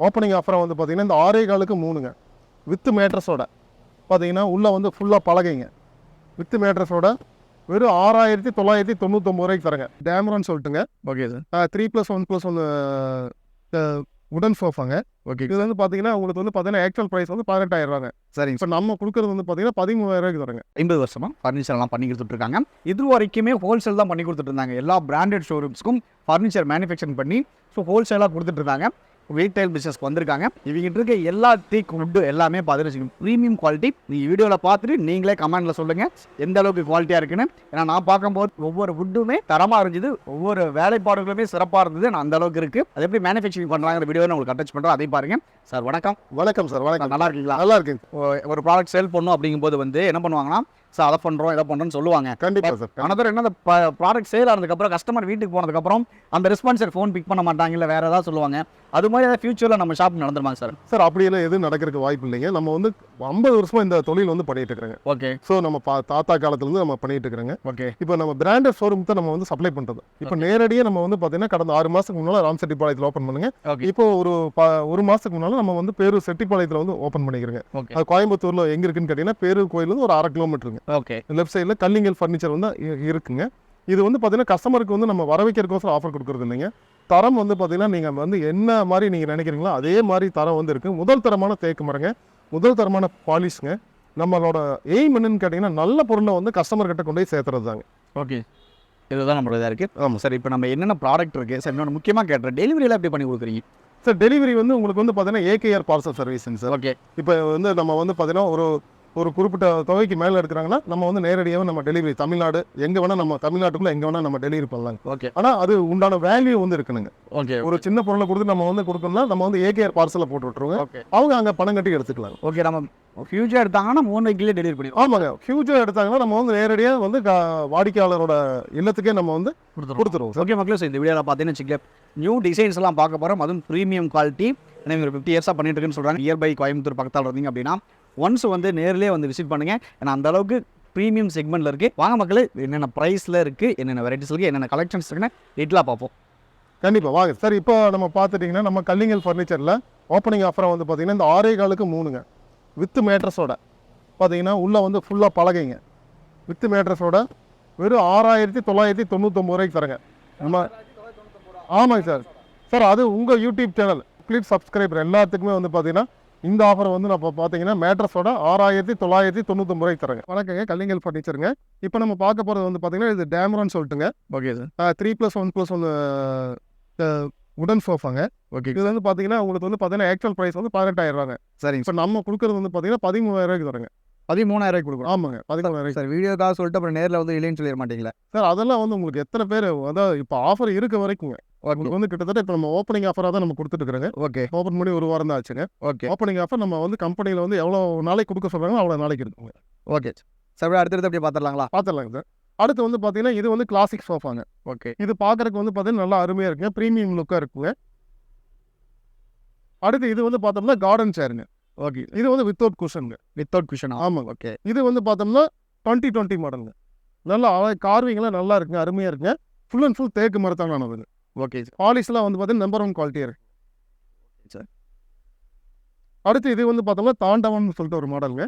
Opening ஆஃபராக வந்து பார்த்தீங்கன்னா இந்த 6.25க்கு 3ங்க வித் மேட்ரஸோட பார்த்தீங்கன்னா உள்ளே வந்து ஃபுல்லாக பலகைங்க வித் மேட்ரஸோட வெறும் 6,999 ரூபாய்க்கு தரங்க. டேமரான்னு சொல்லிட்டுங்க. Okay sir. 3+1+1 உடன் சோஃபாங்க. ஓகே. இது வந்து பார்த்தீங்கன்னா உங்களுக்கு வந்து பார்த்தீங்கன்னா ஆக்சுவல் ப்ரைஸ் வந்து 18,000 ரூபாங்க. சரிங்க. இப்போ நம்ம கொடுக்குறது வந்து பார்த்தீங்கன்னா 13,000 ரூபாய்க்கு தரங்க. 50 வருஷமா ஃபர்னிச்சர்லாம் பண்ணி கொடுத்துட்ருக்காங்க. இது வரைக்குமே ஹோல்சேல் தான் பண்ணி கொடுத்துட்டு இருந்தாங்க. எல்லா பிராண்டட் ஷோரூம்ஸ்க்கும் ஃபர்னிச்சர் மேனுஃபேக்சரிங் பண்ணி ஹோல்சேலாக கொடுத்துட்டு இருந்தாங்க. ரீட்டைல் பிஸ்னஸ்க்கு வந்திருக்காங்க. இவங்கிட்ட இருக்க எல்லா டீக் வுட்டு எல்லாமே பார்த்தீங்கன்னா ப்ரீமியம் குவாலிட்டி. நீங்கள் வீடியோவில் பார்த்துட்டு நீங்களே கமெண்ட்டில் சொல்லுங்கள் எந்த அளவுக்கு குவாலிட்டியாக இருக்குன்னு. ஏன்னா நான் பார்க்கும்போது ஒவ்வொரு வுட்டுமே தரமாக இருந்துச்சு, ஒவ்வொரு வேலைப்பாடுகளுமே சிறப்பாக இருந்தது. நான் அந்த அளவுக்கு இருக்குது. அது எப்படி மேனுஃபேக்சரிங் பண்ணுறாங்கிற வீடியோ நான் உங்களுக்கு அட்டாச் பண்ணுறோம், அதையும் பாருங்கள். சார் வணக்கம். வணக்கம் சார். வணக்கம். நல்லா இருக்கீங்களா? நல்லா இருக்குங்க. ஒரு ப்ராடக்ட் சேல் பண்ணணும் அப்படிங்கும்போது வந்து என்ன பண்ணுவாங்கன்னா, சார் அதை பண்ணுறோம் இதை பண்ணுறோன்னு சொல்லுவாங்க. கண்டிப்பாக சார். ஆனால் என்ன அந்த ப்ராடக்ட் சேல் ஆனதுக்கப்புறம் கஸ்டமர் வீட்டுக்கு போனதுக்கப்புறம் அந்த ரெஸ்பான்சர் ஃபோன் பிக் பண்ண மாட்டாங்க, இல்லை வேறு ஏதாவது சொல்லுவாங்க. அது மாதிரி ஏதாவது ஃபியூச்சரில் நம்ம ஷாப் நடந்துருமாங்க சார்? சார் அப்படியெல்லாம் எதுவும் நடக்கிறதுக்கு வாய்ப்பு இல்லைங்க. நம்ம வந்து 50 வருஷமாக இந்த தொழில் வந்து பண்ணிட்டு இருக்கிறாங்க. ஓகே. ஸோ நம்ம தாத்தா காலத்துலேருந்து நம்ம பண்ணிட்டு இருக்கிறாங்க. ஓகே. இப்போ நம்ம பிராண்டட் ஷோரூம் தான் நம்ம வந்து சப்ளை பண்ணுறது. இப்போ நேரடியாக நம்ம வந்து பார்த்தீங்கன்னா கடந்த 6 மாதத்துக்கு முன்னால் ராம்செட்டிப்பாளையத்தில் ஓப்பன் பண்ணுங்க. ஓகே. இப்போ ஒரு மாதத்துக்கு முன்னால் நம்ம வந்து பேரூர் செட்டிப்பாளையத்தில் வந்து ஓப்பன் பண்ணிக்கிறோங்க. ஓகே. அது கோயம்புத்தூரில் எங்கே இருக்குன்னு கேட்டிங்கன்னா பேரூர் கோயில் வந்து ஒரு 1/2 கிலோமீட்டருங்க. ஓகே. லெஃப்ட் சைடில் கல்லிங்கல் ஃபர்னிச்சர் வந்து இருக்குங்க. இது வந்து பார்த்தீங்கன்னா கஸ்டமருக்கு வந்து நம்ம வர வைக்கிறதுக்கோசரம் ஆஃபர் கொடுக்குறது இல்லைங்க. தரம் வந்து பார்த்தீங்கன்னா நீங்கள் வந்து என்ன மாதிரி நீங்கள் நினைக்கிறீங்களோ அதே மாதிரி தரம் வந்து இருக்குது. முதல் தரமான தேக்கு மரங்க, முதல் தரமான பாலிஷ்ங்க. நம்மளோட எய்ம் என்னன்னு கேட்டிங்கன்னா நல்ல பொருளை வந்து கஸ்டமர்கிட்ட கொண்டு போய் சேர்த்துறது தாங்க. ஓகே. இதுதான் நம்மளோட இதாக இருக்குது. ஆமாம் சார். இப்போ நம்ம என்னென்ன ப்ராடக்ட் இருக்குது சார்? இன்னொன்று முக்கியமாக கேட்டுறேன், டெலிவரியெல்லாம் எப்படி பண்ணி கொடுக்குறீங்க சார்? டெலிவரி வந்து உங்களுக்கு வந்து பார்த்தீங்கன்னா ஏகேஆர் பார்சல் சர்வீஸுங்க சார். ஓகே. இப்போ வந்து நம்ம வந்து பார்த்தீங்கன்னா ஒரு குறிப்பிட்ட தொகைக்கு மேலே எடுக்கிறாங்கன்னா நம்ம வந்து நேரடியாக நம்ம டெலிவரி தமிழ்நாடு எங்கே வேணால் நம்ம தமிழ்நாட்டுக்குள்ளே எங்கே வேணால் நம்ம டெலிவரி பண்ணலாங்க. ஓகே. ஆனால் அது உண்டான வேல்யூ வந்து இருக்கணுங்க. ஓகே. ஒரு சின்ன பொருளை கொடுத்து நம்ம வந்து கொடுக்கணும்னா நம்ம வந்து ஏகேஆர் பார்சலில் போட்டு விட்டுருவோங்க. ஓகே. அவங்க அங்கே பணம் கட்டி எடுத்துக்கலாம். ஓகே. நம்ம ஃபியூச்சர் எடுத்தாங்கன்னா 3 வீக்லேயே டெலிவரி பண்ணிடுவோம். ஆமாங்க. ஃபியூச்சர் எடுத்தாங்கன்னா நம்ம வந்து நேரடியாக வந்து வாடிக்கையாளரோட இல்லத்துக்கே நம்ம வந்து கொடுத்துருவோம். ஓகே மக்களே, ஸோ இந்த வீடியோவில் பார்த்தீங்கன்னா வச்சுக்கல நியூ டிசைன்ஸ் எல்லாம் பார்க்க போகிறோம். அதுவும் ப்ரீமியம் குவாலிட்டி. ஏன்னா ஒரு 50 இயர்ஸாக பண்ணிட்டு இருக்குன்னு சொல்கிறாங்க. நியர்பை கோயம்புத்தூர் பக்கத்தால் இருந்தீங்க அப்படின்னா ஒன்ஸ் வந்து நேரிலே வந்து விசிட் பண்ணுங்கள். ஏன்னா அந்த அளவுக்கு ப்ரீமியம் செக்மெண்ட்டில் இருக்குது. வாங்க மக்களே, என்னென்ன ப்ரைஸில் இருக்குது, என்னென்ன வெரைட்டிஸ் இருக்குது, என்னென்ன கலெக்ஷன்ஸ் இருக்குன்னு டீட்டெயிலாக பார்ப்போம். கண்டிப்பாக வாங்க சார். இப்போ நம்ம பார்த்துட்டிங்கன்னா நம்ம கல்லிங்கல் ஃபர்னிச்சரில் ஓப்பனிங் ஆஃபராக வந்து பார்த்தீங்கன்னா இந்த 6.25க்கு 3ங்க வித் மேட்ரஸோட பார்த்தீங்கன்னா உள்ளே வந்து ஃபுல்லாக பலகைங்க வித் மேட்ரஸோட வெறும் 6,999 ரூபாய்க்கு தரங்க. நம்ம ஆமாங்க சார். சார் அது உங்கள் யூடியூப் சேனல் ப்ளீஸ் சப்ஸ்கிரைபர் எல்லாத்துக்குமே வந்து பார்த்தீங்கன்னா இந்த ஆஃபர் வந்து நான் பார்த்தீங்கன்னா மேட்ரஸோட 6,999 ரூபாய்க்கு தரங்க. வணக்கங்க, கல்லிங்கல் ஃபர்னிச்சருங்க. இப்போ நம்ம பார்க்க போகிறது வந்து பார்த்தீங்கன்னா இது டேமரான்னு சொல்லிட்டுங்க. Okay sir. 3+1+1 உடன் சோஃபாங்க. ஓகே. இது வந்து பார்த்தீங்கன்னா உங்களுக்கு வந்து பார்த்தீங்கன்னா ஆக்சுவல் ப்ரைஸ் வந்து 18,000 ரூபாங்க. சரிங்க. இப்போ நம்ம கொடுக்குறது வந்து பார்த்தீங்கன்னா 13,000 ரூபாய்க்கு தரங்க. 13,000 கொடுக்குறோம். ஆமாங்க, 13,000 சார். வீடியோக்காக சொல்லிட்டு அப்புறம் நேரில் வந்து இல்லைன்னு சொல்லிட மாட்டீங்களா சார்? அதெல்லாம் வந்து உங்களுக்கு எத்தனை பேர் அதாவது இப்போ ஆஃபர் இருக்க வரைக்குங்க உங்களுக்கு வந்து கிட்டத்தட்ட இப்போ நம்ம ஓப்பனிங் ஆஃபராக தான் நம்ம கொடுத்துட்டு இருக்கிறோங்க. ஓகே. ஓப்பன் பண்ணி ஒரு வாரம் தான் ஆச்சுங்க. ஓகே. ஓப்பனிங் ஆஃபர் நம்ம வந்து கம்பெனியில் வந்து எவ்வளோ நாளைக்கு கொடுக்க சொல்கிறாங்களோ அவ்வளோ நாளைக்கு இருக்குங்க. Okay sir. அடுத்தது அப்படியே பார்த்துடலாங்களா? பார்த்துடலாங்க சார். அடுத்து வந்து பார்த்தீங்கன்னா இது வந்து கிளாசிக் சோஃபாங்க. ஓகே. இது பார்க்குறதுக்கு வந்து பார்த்தீங்கன்னா நல்லா அருமையாக இருக்குங்க, ப்ரீமியம் லுக்காக இருக்குங்க. அடுத்து இது வந்து பார்த்தோம்னா கார்டன் சேருங்க. ஓகே. இது வந்து வித்தவுட் குஷனுங்க. Without cushion. ஆமாங்க. ஓகே. இது வந்து பார்த்தோம்னா 2020 மாடலுங்க. நல்லா கார்விங்லாம் நல்லா இருக்குங்க, அருமையாக இருக்குங்க. ஃபுல் அண்ட் ஃபுல் தேக்கு மரத்தான ஆனதுங்க. Okay sir. பாலிஷ்லாம் வந்து பார்த்தீங்கன்னா நம்பர் 1 குவாலிட்டியாக இருக்கு சார். அடுத்து இது வந்து பார்த்தோம்னா தாண்டவன் சொல்லிட்டு ஒரு மாடலுங்க.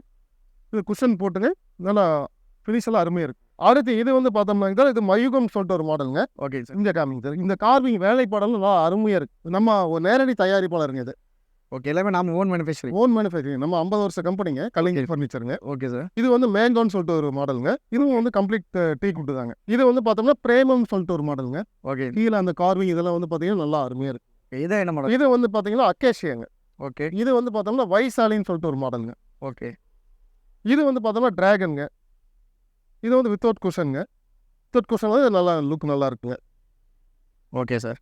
இது குஷன் போட்டுங்க, நல்லா ஃபினிஷ் எல்லாம் அருமையாக இருக்குது. அடுத்து இது வந்து பார்த்தோம்னா இது மயூகம் சொல்லிட்டு ஒரு மாடலுங்க. Okay sir. இந்த காமிங் சார். இந்த கார்விங் வேலைப்பாடெல்லாம் நல்லா அருமையாக இருக்குது. நம்ம ஒரு நேரடி தயாரிப்பாளருங்க. இது ஓகே. எல்லாமே நாம ஓன் மேனுஃபேக்சரிங். Own manufacturing. நம்ம 50 வருஷ கம்பெனிங்க, கல்லிங்கல் ஃபர்னிச்சருங்க. Okay sir. இது வந்து மேங்கோன்னு சொல்லிட்டு ஒரு மாடலுங்க. இதுவும் வந்து கம்ப்ளீட் டீ குட்டு தாங்க. இது வந்து பார்த்தோம்னா பிரேமம் சொல்லிட்டு ஒரு மாடலுங்க. ஓகே. கீழே அந்த கார்விங் இதெல்லாம் வந்து பார்த்தீங்கன்னா நல்லா அருமையாக இருக்குது. இதை என்ன மாடல்? இது வந்து பார்த்தீங்கன்னா அக்கேஷியாங்க. ஓகே. இது வந்து பார்த்தோம்னா வைசாலின்னு சொல்லிட்டு ஒரு மாடலுங்க. ஓகே. இது வந்து பார்த்தோம்னா டிராகனுங்க. இது வந்து வித்தவுட் குஷனுங்க. வித்தவுட் குஷன் வந்து நல்லா லுக் நல்லா இருக்குங்க. Okay sir.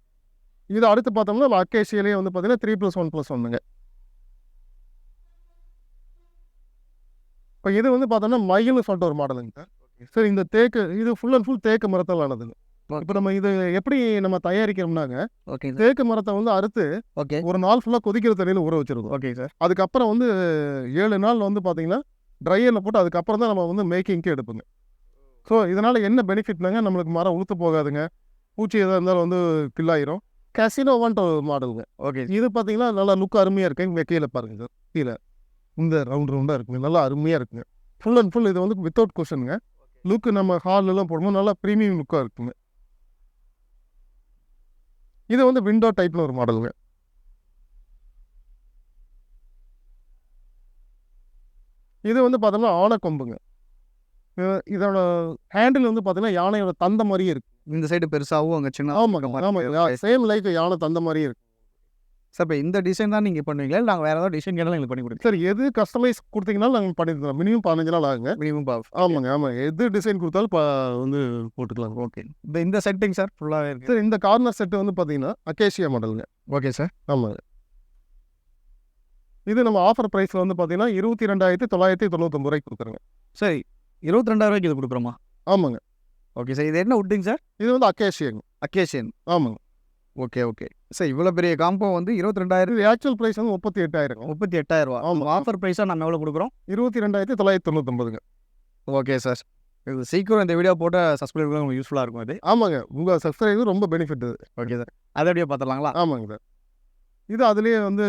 இது அடுத்து பார்த்தோம்னா அக்கேஷியாலேயே வந்து பார்த்தீங்கன்னா 3+1+1ங்க. இப்போ இது வந்து பார்த்தோம்னா மயில்னு சொல்லிட்டு ஒரு மாடலுங்க சார். சார் இந்த தேக்கு இது ஃபுல் அண்ட் ஃபுல் தேக்கு மரத்தால் ஆனதுங்க. இப்போ நம்ம இது எப்படி நம்ம தயாரிக்கிறோம்னாங்க, ஓகே. தேக்கு மரத்தை வந்து அறுத்து ஓகே. ஒரு நாள் ஃபுல்லாக கொதிக்கிற தண்ணியில் ஊற வச்சிருக்கோம். Okay sir. அதுக்கப்புறம் வந்து 7 நாள் வந்து பார்த்தீங்கன்னா ட்ரையரில் போட்டு அதுக்கப்புறம் தான் நம்ம வந்து மேக்கிங்க்கு எடுப்போங்க. ஸோ இதனால் என்ன பெனிஃபிட்னாங்க, நம்மளுக்கு மரம் உளுத்து போகாதுங்க, பூச்சி எதாக இருந்தாலும் வந்து கில்லாயிரும். கசினோவான்ட்டு ஒரு மாடலுங்க. ஓகே. இது பார்த்தீங்கன்னா நல்லா லுக் அருமையாக இருக்குங்க. இங்கே கீழே பாருங்க சார். கீழே இந்த ரவுண்டாக இருக்குங்க. நல்லா அருமையாக இருக்குங்க. ஃபுல் அண்ட் ஃபுல் இது வந்து வித்தவுட் குஷனுங்க. லுக்கு நம்ம ஹால்லலாம் போடும்போது நல்லா ப்ரீமியம் லுக்காக இருக்குங்க. இது வந்து விண்டோ டைப்பில் ஒரு மாடலுங்க. இது வந்து பார்த்தோம்னா ஆனைக்கொம்புங்க. இதோட ஹேண்டில் வந்து பார்த்தீங்கன்னா யானையோட தந்த மாதிரியே இருக்கு. இந்த சைடு பெருசாவும் அங்க சின்ன ஆமாங்க. சேம் லைக் யானை தந்த மாதிரியே இருக்கு. சார் இப்போ இந்த டிசைன் தான் நீங்க பண்ணுவீங்களா? இல்ல நாங்க வேற ஏதாவது டிசைன் கேட்டாலும் எங்களுக்கு பண்ணி கொடுங்க. சார் எது கஸ்டமைஸ் கொடுத்தீங்கனாலும் நாங்கள் பண்ணி தரோம். மினிமம் 15 நாள் ஆகுங்க. மினிமம் ஆமாங்க. எது டிசைன் கொடுத்தாலும் வந்து போட்டுக்கலாம். ஓகே. இந்த செட்டிங் சார் ஃபுல்லாவே இருக்கு. சார் இந்த கார்னர் செட்டு வந்து பார்த்தீங்கன்னா அக்கேஷியா மாடலுங்க. Okay sir. ஆமாங்க. இது நம்ம ஆஃபர் ப்ரைஸில் வந்து பார்த்தீங்கன்னா 22,999 ரூபாய்க்கு கொடுக்குறோங்க. சரி, 22,000 ரூபாய்க்கு இது கொடுக்குறோமா? ஆமாங்க. Okay sir. இது என்ன வுட்டுங்க சார்? இது வந்து அக்கேஷியாங்க. அக்கேஷியன். ஆமாங்க. Okay okay. சார் இவ்வளோ பெரிய காம்போ வந்து 22,000. இது ஆக்சுவல் ப்ரைஸ் வந்து 38,000. 38,000 ரூபா. ஆமாம். ஆஃபர் ப்ரைஸாக நம்ம எவ்வளோ கொடுக்குறோம்? 22,999ங்க. Okay sir. இது சீக்கிரம் இந்த வீடியோ போட்ட சப்ஸ்கிரைபர்களுக்கு உங்களுக்கு யூஸ்ஃபுல்லாக இருக்கும் அது. ஆமாங்க. உங்கள் சப்ஸ்கிரைபர் ரொம்ப பெனிஃபிட் இது. Okay sir. அதை அப்படியே பார்த்துடலாங்களா? ஆமாங்க சார். இது அதுலேயே வந்து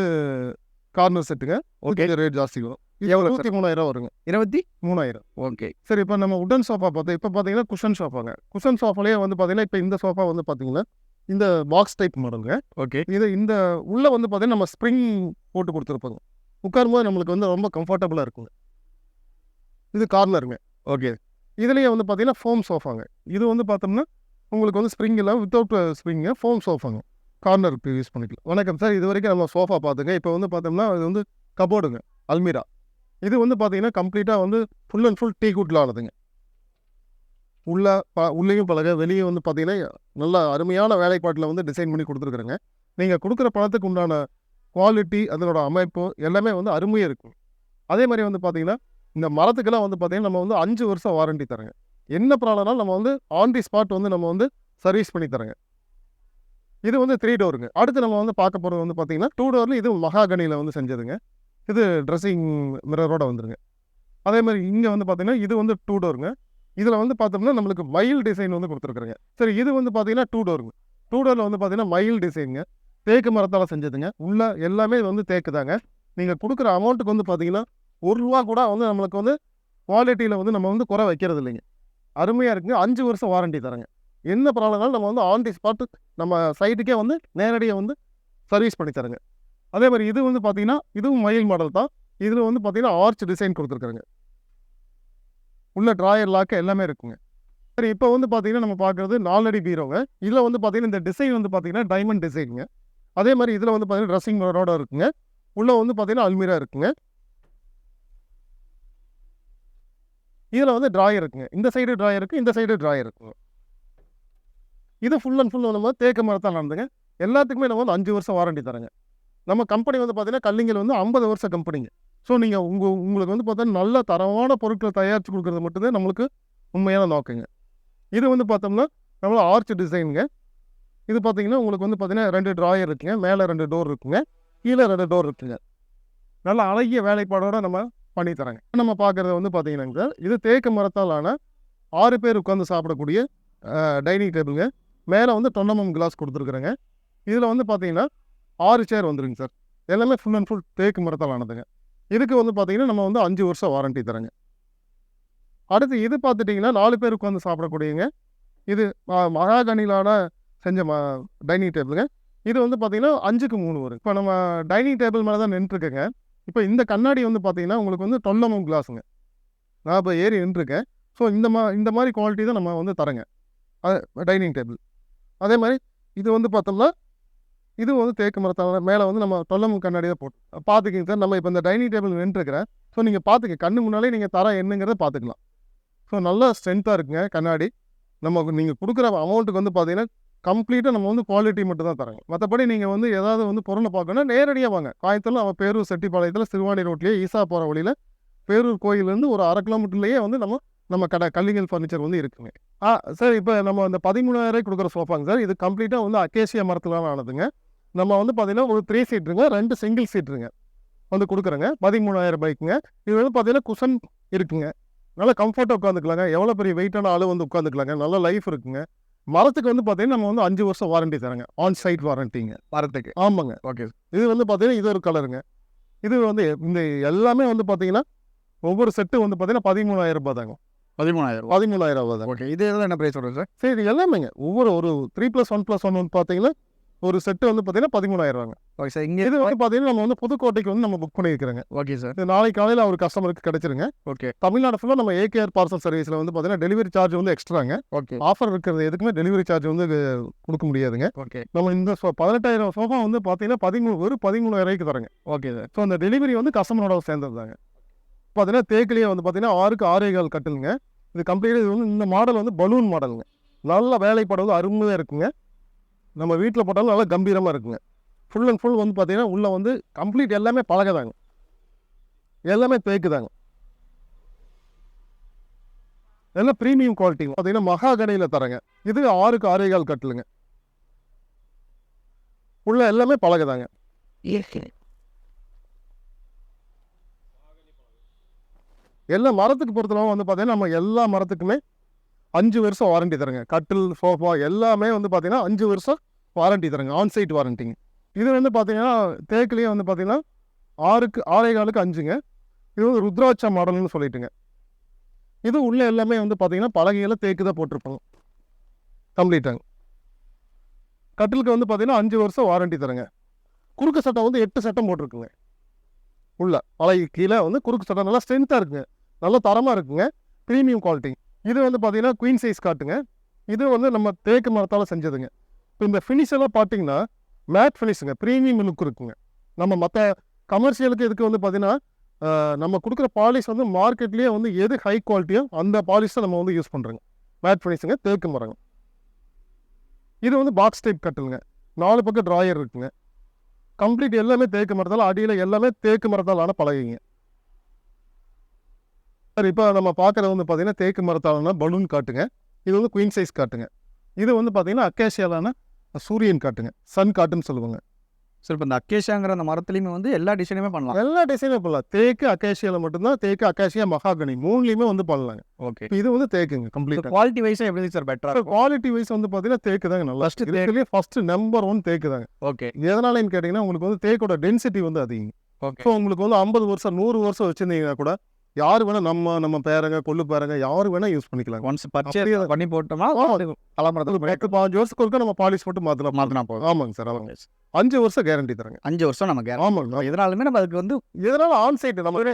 கார்னர் செட்டுங்க. ஓகே. ரேட் ஜாஸ்தி வரும். எவ்வளோ? 23,000 வருங்க. 23,000. 3,000. ஓகே. சரி, இப்போ நம்ம உடன் சோஃபா பார்த்தோம். இப்போ பார்த்தீங்கன்னா குஷன் சோஃபாங்க. குஷன் சோஃபாலேயே வந்து பார்த்தீங்கன்னா இப்போ இந்த சோஃபா வந்து பார்த்தீங்கன்னா இந்த பாக்ஸ் டைப் மாடலுங்க. ஓகே. இது இந்த உள்ளே வந்து பார்த்தீங்கன்னா நம்ம ஸ்ப்ரிங் போட்டு கொடுத்துருப்பாங்க. உட்காரும்போது நம்மளுக்கு வந்து ரொம்ப கம்ஃபர்டபுளாக இருக்குங்க. இது கார்னருங்க. ஓகே. இதுலேயே வந்து பார்த்தீங்கன்னா ஃபோம் சோஃபாங்க. இது வந்து பார்த்தோம்னா உங்களுக்கு வந்து ஸ்ப்ரிங் இல்லை, வித்தவுட் ஸ்ப்ரிங்க, ஃபோம் சோஃபாங்க. கார்னருக்கு யூஸ் பண்ணிக்கலாம். வணக்கம் சார். இது வரைக்கும் நம்ம சோஃபா பார்த்துங்க. இப்போ வந்து பார்த்தோம்னா இது வந்து கபோர்டுங்க, அல்மீரா. இது வந்து பார்த்தீங்கன்னா கம்ப்ளீட்டாக வந்து ஃபுல் அண்ட் ஃபுல் டீ குட்டில் ஆனதுங்க. உள்ளேயும் பலகை, வெளியே வந்து பார்த்தீங்கன்னா நல்ல அருமையான வேலைப்பாட்டில் வந்து டிசைன் பண்ணி கொடுத்துருக்குறேங்க. நீங்கள் கொடுக்குற பணத்துக்கு உண்டான குவாலிட்டி, அதனோட அமைப்பு எல்லாமே வந்து அருமையாக இருக்கும். அதே மாதிரி வந்து பார்த்தீங்கன்னா இந்த மரத்துக்கெல்லாம் வந்து பார்த்தீங்கன்னா நம்ம வந்து 5 வருஷம் வாரண்டி தரேங்க. என்ன ப்ராப்ளம்னாலும் நம்ம வந்து ஆன் தி ஸ்பாட் வந்து நம்ம வந்து சர்வீஸ் பண்ணி தரேங்க. இது வந்து 3 டோருங்க. அடுத்து நம்ம வந்து பார்க்க போகிறது வந்து பார்த்தீங்கன்னா 2 டோரில் இது மகாகனியில் வந்து செஞ்சதுங்க. இது ட்ரெஸ்ஸிங் மிரரோட வந்துருங்க. அதே மாதிரி இங்கே வந்து பார்த்தீங்கன்னா இது வந்து 2 டோருங்க. இதில் வந்து பார்த்தோம்னா நம்மளுக்கு மயில் டிசைன் வந்து கொடுத்துருக்குறேங்க. சரி, இது வந்து பார்த்தீங்கன்னா 2 டோருங்க. 2 டோரில் வந்து பார்த்தீங்கன்னா மயில் டிசைனுங்க. தேக்கு மரத்தால் செஞ்சதுங்க. உள்ள எல்லாமே வந்து தேக்கு தாங்க. நீங்கள் கொடுக்குற அமௌண்ட்டுக்கு வந்து பார்த்தீங்கன்னா ₹1 கூட வந்து நம்மளுக்கு வந்து குவாலிட்டியில் வந்து நம்ம வந்து குறை வைக்கிறது இல்லைங்க. அருமையாக இருக்குங்க. 5 வருஷம் வாரண்டி தரேங்க. என்ன ப்ராப்ளம்னாலும் நம்ம வந்து ஆன் தி ஸ்பாட்டு நம்ம சைட்டுக்கே வந்து நேரடியாக வந்து சர்வீஸ் பண்ணி தரேங்க. அதே மாதிரி இது வந்து பார்த்தீங்கன்னா இதுவும் மயில் மாடல் தான். இதில் வந்து பார்த்தீங்கன்னா ஆர்ச் டிசைன் கொடுத்துருக்குறேங்க. உள்ள ட்ராயர் லாக்கு எல்லாமே இருக்குங்க. சரி, இப்போ வந்து பார்த்தீங்கன்னா நம்ம பார்க்குறது 4 அடி பீரோங்க. இதில் வந்து பார்த்தீங்கன்னா இந்த டிசைன் வந்து பார்த்தீங்கன்னா டைமண்ட் டிசைனுங்க. அதே மாதிரி இதில் வந்து பார்த்தீங்கன்னா ட்ரெஸ்ஸிங் மிரரோட இருக்குங்க. உள்ளே வந்து பார்த்தீங்கன்னா அல்மீரா இருக்குங்க. இதில் வந்து ட்ராயர் இருக்குங்க. இந்த சைடு ட்ராயர் இருக்குது, இந்த சைடு ட்ராயர் இருக்குங்க. இது ஃபுல் அண்ட் ஃபுல் நம்ம தேக்கு மரத்தால் நடந்துங்க. எல்லாத்துக்குமே நம்ம வந்து 5 வருஷம் வாரண்டி தரேங்க. நம்ம கம்பெனி வந்து பார்த்தீங்கன்னா கல்லிங்கல் வந்து 50 வருஷம் கம்பெனிங்க. ஸோ நீங்கள் உங்களுக்கு வந்து பார்த்தீங்கன்னா நல்ல தரமான பொருட்களை தயாரித்து கொடுக்குறது மட்டும்தான் நம்மளுக்கு உண்மையான நோக்கங்க. இது வந்து பார்த்தோம்னா நம்மள ஆர்ச் டிசைனுங்க. இது பார்த்தீங்கன்னா உங்களுக்கு வந்து பார்த்தீங்கன்னா 2 ட்ராயர் இருக்குங்க. மேலே 2 டோர் இருக்குங்க. கீழே 2 டோர் இருக்குங்க. நல்ல அழகிய வேலைப்பாடோட நம்ம பண்ணி தரேங்க. நம்ம பார்க்குறது வந்து பார்த்தீங்கன்னாங்க சார், இது தேக்கு மரத்தால் ஆன 6 பேர் உட்காந்து சாப்பிடக்கூடிய டைனிங் டேபிளுங்க. மேலே வந்து டொன்னமம் கிளாஸ் கொடுத்துருக்குறேங்க. இதில் வந்து பார்த்தீங்கன்னா 6 சேர் வந்துருங்க சார். எல்லாமே ஃபுல் அண்ட் ஃபுல் தேக்கு மரத்தால் ஆனதுங்க. இதுக்கு வந்து பார்த்தீங்கன்னா நம்ம வந்து 5 வருஷம் வாரண்டி தரேங்க. அடுத்து இது பார்த்துட்டிங்கன்னா 4 பேர் உட்காந்து சாப்பிடக்கூடியங்க. இது மகாகனிலான செஞ்ச டைனிங் டேபிளுங்க. இது வந்து பார்த்தீங்கன்னா 5க்கு 3 வரும். இப்போ நம்ம டைனிங் டேபிள் மேலே தான் நின்றுருக்கேங்க. இப்போ இந்த கண்ணாடி வந்து பார்த்தீங்கன்னா உங்களுக்கு வந்து டொன்னமம் கிளாஸுங்க. நான் இப்போ ஏறி நின்றுருக்கேன். ஸோ இந்த மாதிரி குவாலிட்டி தான் நம்ம வந்து தரேங்க டைனிங் டேபிள். அதே மாதிரி இது வந்து பார்த்தோம்னா இது வந்து தேக்கு மரத்தால் மேலே வந்து நம்ம டொன்னமம் கண்ணாடி தான் போட்டு பார்த்துக்கிங்க சார். நம்ம இப்போ இந்த டைனிங் டேபிள் நின்றுருக்கிறேன். ஸோ நீங்கள் பார்த்துக்க கண்ணு முன்னாலே நீங்கள் தர என்னங்கிறத பார்த்துக்கலாம். ஸோ நல்லா ஸ்ட்ரென்த்தாக இருக்குங்க கண்ணாடி. நீங்கள் கொடுக்குற அமௌண்ட்டுக்கு வந்து பார்த்தீங்கன்னா கம்ப்ளீட்டாக நம்ம வந்து குவாலிட்டி மட்டும் தான் தராங்க. மற்றபடி நீங்கள் வந்து ஏதாவது வந்து பொருளை பார்க்கணுன்னா நேரடியாக வாங்க. கோயம்புத்தூரில் நம்ம பேரூர் செட்டிப்பாளையத்தில் சிறுவாணி ரோட்லேயே ஈசா போகிற வழியில் பேரூர் கோயிலேருந்து ஒரு 1/2 கிலோமீட்டர்லேயே வந்து நம்ம கடை கல்லிங்கல் ஃபர்னிச்சர் வந்து இருக்குங்க. சார், இப்போ நம்ம அந்த 13,000 கொடுக்குற சோஃபாங்க சார். இது கம்ப்ளீட்டாக வந்து அக்கேசியா மரத்தில் ஆனதுங்க. நம்ம வந்து பார்த்தீங்கன்னா ஒரு 3 சீட்டுங்க, 2 சிங்கிள் சீட்டுங்க வந்து கொடுக்குறேங்க. 13,000 ரூபாய்க்குங்க. இது வந்து பார்த்தீங்கன்னா குஷன் இருக்குங்க. நல்லா கம்ஃபர்ட்டாக உட்காந்துக்கலாங்க. எவ்வளோ பெரிய வெயிட்டான ஆள் வந்து உட்காந்துக்கலாங்க. நல்ல லைஃப் இருக்குங்க. மரத்துக்கு வந்து பார்த்தீங்கன்னா நம்ம வந்து 5 வருஷம் வாரண்டி தரங்க, ஆன் சைட் வாரண்டிங்க. மரத்துக்கு. ஆமாங்க. ஓகே. இது வந்து பார்த்தீங்கன்னா இது ஒரு கலருங்க. இது வந்து இந்த எல்லாமே வந்து பார்த்தீங்கன்னா ஒவ்வொரு செட்டு வந்து பார்த்தீங்கன்னா 13,000 ரூபாய் தாங்க. 13,000. 13,000 ரூபாய் தாங்க. ஓகே. இது எல்லாம் என்ன பிரைஸ் வரும் சார்? சரி இது எல்லாமேங்க ஒவ்வொரு ஒரு 3+1+1 வந்து பார்த்தீங்கன்னா ஒரு செட்டு வந்து பார்த்தீங்கன்னா 13,000 ரூபாங்க. Okay sir. இங்கே இது வந்து பார்த்தீங்கன்னா நம்ம வந்து புதுக்கோட்டைக்கு வந்து நம்ம புக் பண்ணியிருக்கிறோங்க. Okay sir. இது நாளைக்கு காலையில் ஒரு கஸ்டமருக்கு கிடைச்சிருங்க. ஓகே. தமிழ்நாடு ஃபுல்லாக நம்ம ஏகேஆர் பார்சல் சர்வீஸில் வந்து பார்த்தீங்கன்னா டெலிவரி சார்ஜ் வந்து எக்ஸ்ட்ராங்க. ஓகே. ஆஃபர் இருக்கிறது எதுக்குமே டெலிவரி சார்ஜ் வந்து கொடுக்க முடியாதுங்க. ஓகே. நம்ம இந்த 18,000 சோஃபா வந்து பார்த்தீங்கன்னா 13,000 ரூபாய்க்கு தரங்க. Okay sir. ஸோ அந்த டெலிவரி வந்து கஸ்டமரோட சேர்ந்தது தாங்க. பார்த்தீங்கன்னா தேக்கிலேயே வந்து பார்த்தீங்கன்னா 6க்கு 6.25 கட்டிலுங்க. இது கம்ப்ளீட்டாக இது வந்து இந்த மாடல் வந்து பலூன் மாடலுங்க. நல்ல வேலைப்பாடு அருமையாக இருக்குங்க. நம்ம வீட்டில் போட்டாலும் நல்லா கம்பீரமாக இருக்குங்க. ஃபுல் அண்ட் ஃபுல் வந்து பார்த்தீங்கன்னா உள்ளே வந்து கம்ப்ளீட் எல்லாமே பலகை தாங்க, எல்லாமே தேக்கு தாங்க. எல்லாம் ப்ரீமியம் குவாலிட்டி பார்த்தீங்கன்னா மகாகனியில் தரங்க. இது 6க்கு 6.25 கட்டிலுங்க. உள்ள எல்லாமே பலகை தாங்க. எல்லா மரத்துக்கு பொறுத்தளவு வந்து பார்த்தீங்கன்னா நம்ம எல்லா மரத்துக்குமே 5 வருஷம் வாரண்டி தரங்க. கட்டில் சோஃபா எல்லாமே வந்து பார்த்தீங்கன்னா 5 வருஷம் வாரண்டி தரங்க, ஆன் சைட் வாரண்டிங்க. இது வந்து பார்த்தீங்கன்னா தேக்குலேயே வந்து பார்த்தீங்கன்னா 6க்கு 6.25க்கு 5ங்க. இது வந்து ருத்ராட்சா மாடல்னு சொல்லிட்டுங்க. இது உள்ள எல்லாமே வந்து பார்த்தீங்கன்னா பலகையில் தேக்கு தான் போட்டிருப்பாங்க கம்ப்ளீட்டாங்க. கட்டிலுக்கு வந்து பார்த்தீங்கன்னா 5 வருஷம் வாரண்டி தரங்க. குறுக்கு சட்டம் வந்து 8 சட்டம் போட்டிருக்குங்க. உள்ள பலகை கீழே வந்து குறுக்கு சட்டம் நல்லா ஸ்ட்ரென்த்தாக இருக்குங்க, நல்ல தரமாக இருக்குங்க, ப்ரீமியம் குவாலிட்டி. இது வந்து பார்த்தீங்கன்னா குயின் சைஸ் காட்டுங்க. இது வந்து நம்ம தேக்கு மரத்தால் செஞ்சதுங்க. இப்போ இந்த ஃபினிஷ் எல்லாம் பார்த்தீங்கன்னா மேட் ஃபினிஷுங்க, ப்ரீமியம் லுக் இருக்குங்க. நம்ம மற்ற கமர்ஷியலுக்கு இதுக்கு வந்து பார்த்தீங்கன்னா நம்ம கொடுக்குற பாலிஷ் வந்து மார்க்கெட்லேயே வந்து எது ஹை குவாலிட்டியோ அந்த பாலிஷ் தான் நம்ம வந்து யூஸ் பண்ணுறோங்க. மேட் ஃபினிஷுங்க, தேக்கு மரங்க. இது வந்து பாக்ஸ் டைப் கட்டுங்க, 4 பக்கம் ட்ராயர் இருக்குங்க. கம்ப்ளீட் எல்லாமே தேக்கு மரத்தால், அடியில் எல்லாமே தேக்கு மரத்தாலான பலகைங்க. சார் இப்போ நம்ம பார்க்குறது வந்து பார்த்தீங்கன்னா தேக்கு மரத்தாலான பலூன் காட்டுங்க. இது வந்து குயின் சைஸ் காட்டுங்க. இது வந்து பார்த்தீங்கன்னா அக்கேஷியாலான சூரியன் காட்டுங்க, சன் காட்டுன்னு சொல்லுவாங்க. சார் இப்போ இந்த அக்கேஷியாங்கிற அந்த மரத்துலையுமே வந்து எல்லா டிசைனுமே பண்ணலாம். எல்லா டிசைனும் பண்ணலாம். தேக்கு அக்கேஷியாவில் மட்டும்தான், தேக்கு அக்கேஷியா மகாகனி 3லையுமே வந்து பண்ணலாங்க. ஓகே. இது வந்து தேக்குங்க கம்ப்ளீட்டாக. குவாலிட்டி வைஸாக எப்படி சார் பெட்டராக? குவாலிட்டி வைஸ் வந்து பார்த்தீங்கன்னா தேக்கு தாங்க நல்லா. ஃபர்ஸ்ட் நம்பர் 1 தேக்கு தாங்க. ஓகே. எதனாலன்னு கேட்டிங்கன்னா உங்களுக்கு வந்து தேக்கோட டென்சிட்டி வந்து அதிகம். ஓகே. ஸோ உங்களுக்கு வந்து 50 வருஷம் 100 வருஷம் வச்சுருந்தீங்கன்னா கூட யார் வேணால் நம்ம பேரங்க கொள்ளு பேரங்க யார் வேணால் யூஸ் பண்ணிக்கலாம். ஒன்ஸ் பர்ச்சேஸ் பண்ணி போட்டோம்னா தலைமரத்தில் 10-15 வருஷத்துக்கு ஒருக்கா நம்ம பாலிஷ் போட்டு மாற்றினா போதும். ஆமாங்க சார், ஆமாங்க. 5 வருஷம் கேரண்டி தரங்க. 5 வருஷம் நம்ம கேரண்டி. ஆமாங்க. எதனாலுமே நம்ம அதுக்கு வந்து எதனால ஆன் சைட் நம்ம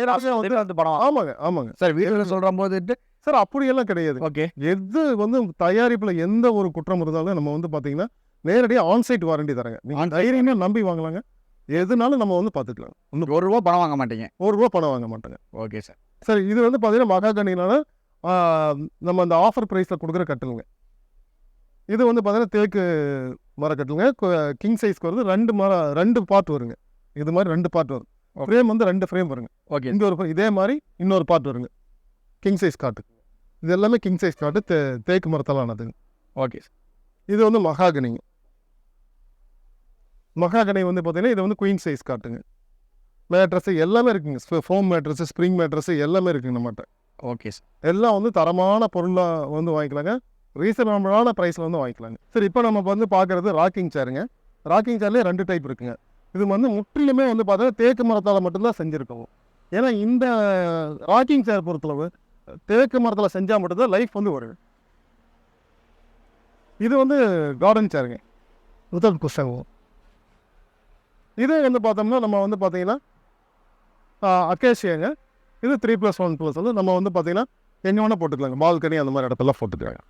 வந்து படம். ஆமாங்க, ஆமாங்க சார். வீட்டில் சொல்கிற போது சார் அப்படியெல்லாம் கிடையாது. ஓகே. எது வந்து தயாரிப்பில் எந்த ஒரு குற்றம் இருந்தாலும் நம்ம வந்து பார்த்தீங்கன்னா நேரடியாக ஆன் சைட் வாரண்டி தரங்க. நீங்கள் தைரியமே நம்பி வாங்கலாங்க. எதுனாலும் நம்ம வந்து பார்த்துக்கலாம். இன்னும் ₹1 பணம் வாங்க மாட்டீங்க. ₹1 பணம் வாங்க மாட்டேங்க. Okay sir. சார் இது வந்து பார்த்தீங்கன்னா மகாகனினால நம்ம அந்த ஆஃபர் ப்ரைஸில் கொடுக்குற கட்டுலுங்க. இது வந்து பார்த்தீங்கன்னா தேக்கு மரக்கட்டுலுங்க. கிங் சைஸ்க்கு வருது. 2 பார்ட் வருங்க. இது மாதிரி 2 பார்ட் வரும். ஃப்ரேம் வந்து 2 ஃப்ரேம் வருங்க. ஓகே. இங்கே ஒரு இதே மாதிரி இன்னொரு பார்ட் வருங்க. கிங் சைஸ் காட்டு. இது எல்லாமே கிங் சைஸ் காட்டு, தேக்கு மரத்தால் ஆனதுங்க. ஓகே. இது வந்து மகாகனிங்க. மகாகனி வந்து பார்த்தீங்கன்னா இது வந்து குயின் சைஸ் காட்டுங்க. மேட்ரஸ் எல்லாமே இருக்குங்க. ஃபோம் மேட்ரஸ், ஸ்ப்ரிங் மேட்ரஸ் எல்லாமே இருக்குங்க நம்மகிட்ட. Okay sir. எல்லாம் வந்து தரமான பொருளாக வந்து வாங்கிக்கலாங்க. ரீசனபிளான ப்ரைஸில் வந்து வாங்கிக்கலாங்க. சரி இப்போ நம்ம வந்து பார்க்குறது ராக்கிங் சேருங்க. ராக்கிங் சேர்லேயே 2 டைப் இருக்குங்க. இது வந்து முற்றிலுமே வந்து பார்த்தீங்கன்னா தேக்கு மரத்தால் மட்டும்தான் செஞ்சுருக்கோம். ஏன்னா இந்த ராக்கிங் சேர் பொறுத்தளவு தேக்கு மரத்தில் செஞ்சால் மட்டும்தான் லைஃப் வந்து வரும். இது வந்து கார்டன் சேருங்க. Without cushion. இது வந்து பார்த்தோம்னா நம்ம வந்து பார்த்தீங்கன்னா அக்கேஷியாங்க. இது 3+1+ வந்து நம்ம வந்து பார்த்தீங்கன்னா எங்கே வேணால் போட்டுக்கலாங்க. பால்கனி அந்த மாதிரி இடத்தெல்லாம் போட்டுக்கலாங்க.